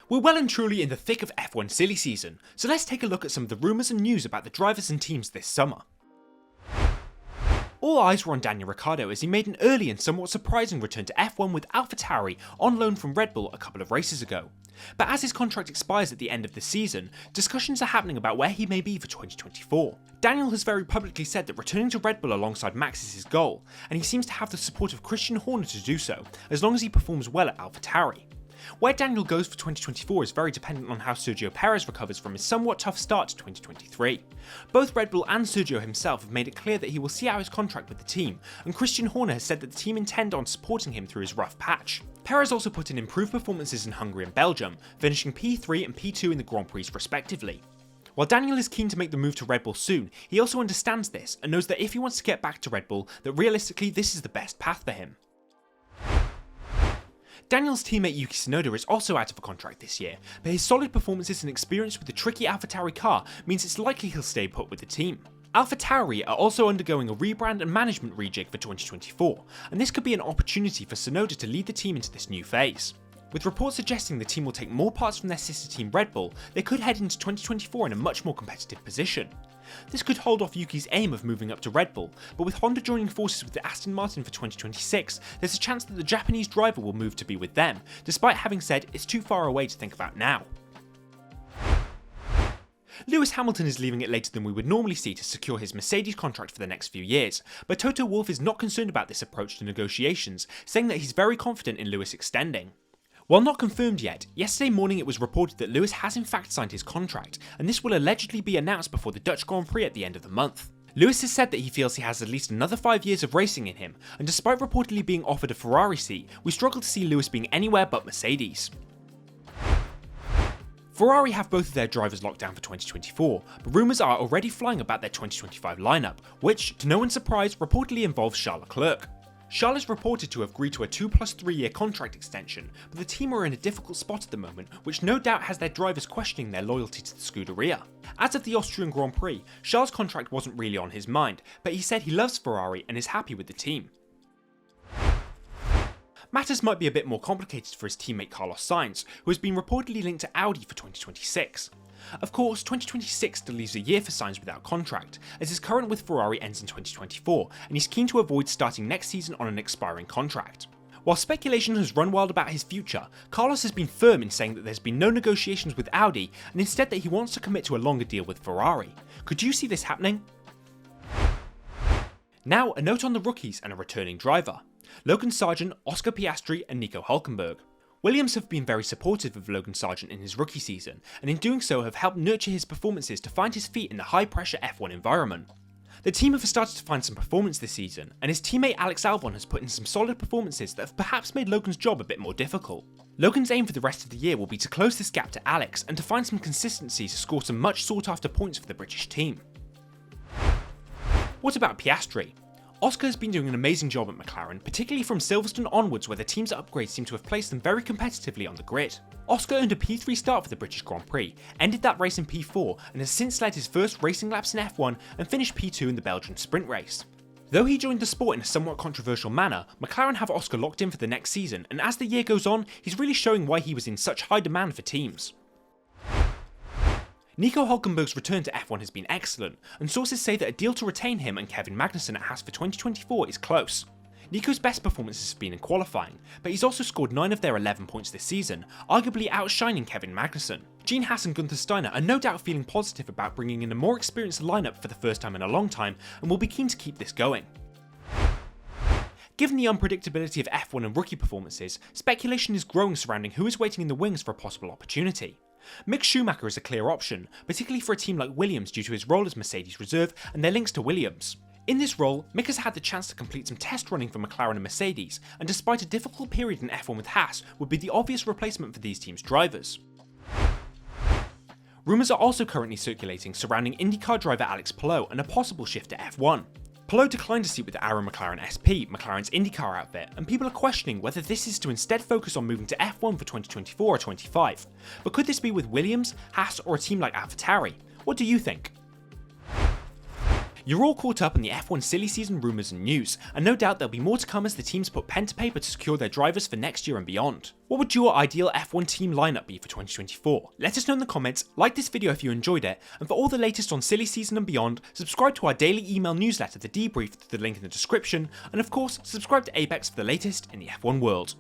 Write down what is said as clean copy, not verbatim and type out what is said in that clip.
We're well and truly in the thick of F1 silly season, so let's take a look at some of the rumours and news about the drivers and teams this summer. All eyes were on Daniel Ricciardo as he made an early and somewhat surprising return to F1 with AlphaTauri on loan from Red Bull a couple of races ago. But as his contract expires at the end of the season, discussions are happening about where he may be for 2024. Daniel has very publicly said that returning to Red Bull alongside Max is his goal, and he seems to have the support of Christian Horner to do so, as long as he performs well at AlphaTauri. Where Daniel goes for 2024 is very dependent on how Sergio Perez recovers from his somewhat tough start to 2023. Both Red Bull and Sergio himself have made it clear that he will see out his contract with the team, and Christian Horner has said that the team intend on supporting him through his rough patch. Perez also put in improved performances in Hungary and Belgium, finishing P3 and P2 in the Grand Prix respectively. While Daniel is keen to make the move to Red Bull soon, he also understands this and knows that if he wants to get back to Red Bull, that realistically this is the best path for him. Daniel's teammate Yuki Tsunoda is also out of a contract this year, but his solid performances and experience with the tricky AlphaTauri car means it's likely he'll stay put with the team. AlphaTauri are also undergoing a rebrand and management rejig for 2024, and this could be an opportunity for Tsunoda to lead the team into this new phase. With reports suggesting the team will take more parts from their sister team Red Bull, they could head into 2024 in a much more competitive position. This could hold off Yuki's aim of moving up to Red Bull, but with Honda joining forces with the Aston Martin for 2026, there's a chance that the Japanese driver will move to be with them, despite having said it's too far away to think about now. Lewis Hamilton is leaving it later than we would normally see to secure his Mercedes contract for the next few years, but Toto Wolff is not concerned about this approach to negotiations, saying that he's very confident in Lewis extending. While not confirmed yet, yesterday morning it was reported that Lewis has in fact signed his contract, and this will allegedly be announced before the Dutch Grand Prix at the end of the month. Lewis has said that he feels he has at least another 5 years of racing in him, and despite reportedly being offered a Ferrari seat, we struggle to see Lewis being anywhere but Mercedes. Ferrari have both of their drivers locked down for 2024, but rumours are already flying about their 2025 lineup, which, to no one's surprise, reportedly involves Charles Leclerc. Charles is reported to have agreed to a 2+3 year contract extension, but the team are in a difficult spot at the moment, which no doubt has their drivers questioning their loyalty to the Scuderia. As of the Austrian Grand Prix, Charles' contract wasn't really on his mind, but he said he loves Ferrari and is happy with the team. Matters might be a bit more complicated for his teammate Carlos Sainz, who has been reportedly linked to Audi for 2026. Of course, 2026 still leaves a year for Sainz without contract, as his current with Ferrari ends in 2024, and he's keen to avoid starting next season on an expiring contract. While speculation has run wild about his future, Carlos has been firm in saying that there's been no negotiations with Audi, and instead that he wants to commit to a longer deal with Ferrari. Could you see this happening? Now, a note on the rookies and a returning driver. Logan Sargeant, Oscar Piastri and Nico Hülkenberg. Williams have been very supportive of Logan Sargeant in his rookie season, and in doing so have helped nurture his performances to find his feet in the high-pressure F1 environment. The team have started to find some performance this season, and his teammate Alex Albon has put in some solid performances that have perhaps made Logan's job a bit more difficult. Logan's aim for the rest of the year will be to close this gap to Alex and to find some consistency to score some much sought-after points for the British team. What about Piastri? Oscar has been doing an amazing job at McLaren, particularly from Silverstone onwards where the team's upgrades seem to have placed them very competitively on the grid. Oscar earned a P3 start for the British Grand Prix, ended that race in P4 and has since led his first racing laps in F1 and finished P2 in the Belgian sprint race. Though he joined the sport in a somewhat controversial manner, McLaren have Oscar locked in for the next season, and as the year goes on, he's really showing why he was in such high demand for teams. Nico Hülkenberg's return to F1 has been excellent, and sources say that a deal to retain him and Kevin Magnussen at Haas for 2024 is close. Nico's best performances have been in qualifying, but he's also scored 9 of their 11 points this season, arguably outshining Kevin Magnussen. Gene Haas and Gunther Steiner are no doubt feeling positive about bringing in a more experienced lineup for the first time in a long time, and will be keen to keep this going. Given the unpredictability of F1 and rookie performances, speculation is growing surrounding who is waiting in the wings for a possible opportunity. Mick Schumacher is a clear option, particularly for a team like Williams due to his role as Mercedes reserve and their links to Williams. In this role, Mick has had the chance to complete some test running for McLaren and Mercedes, and despite a difficult period in F1 with Haas, would be the obvious replacement for these teams' drivers. Rumours are also currently circulating surrounding IndyCar driver Alex Palou and a possible shift to F1. Palou declined a seat with Arrow McLaren SP, McLaren's IndyCar outfit, and people are questioning whether this is to instead focus on moving to F1 for 2024 or 25. But could this be with Williams, Haas or a team like AlphaTauri? What do you think? You're all caught up in the F1 silly season rumours and news, and no doubt there'll be more to come as the teams put pen to paper to secure their drivers for next year and beyond. What would your ideal F1 team lineup be for 2024? Let us know in the comments, like this video if you enjoyed it, and for all the latest on silly season and beyond, subscribe to our daily email newsletter, The Debrief, through the link in the description, and of course, subscribe to Apex for the latest in the F1 world.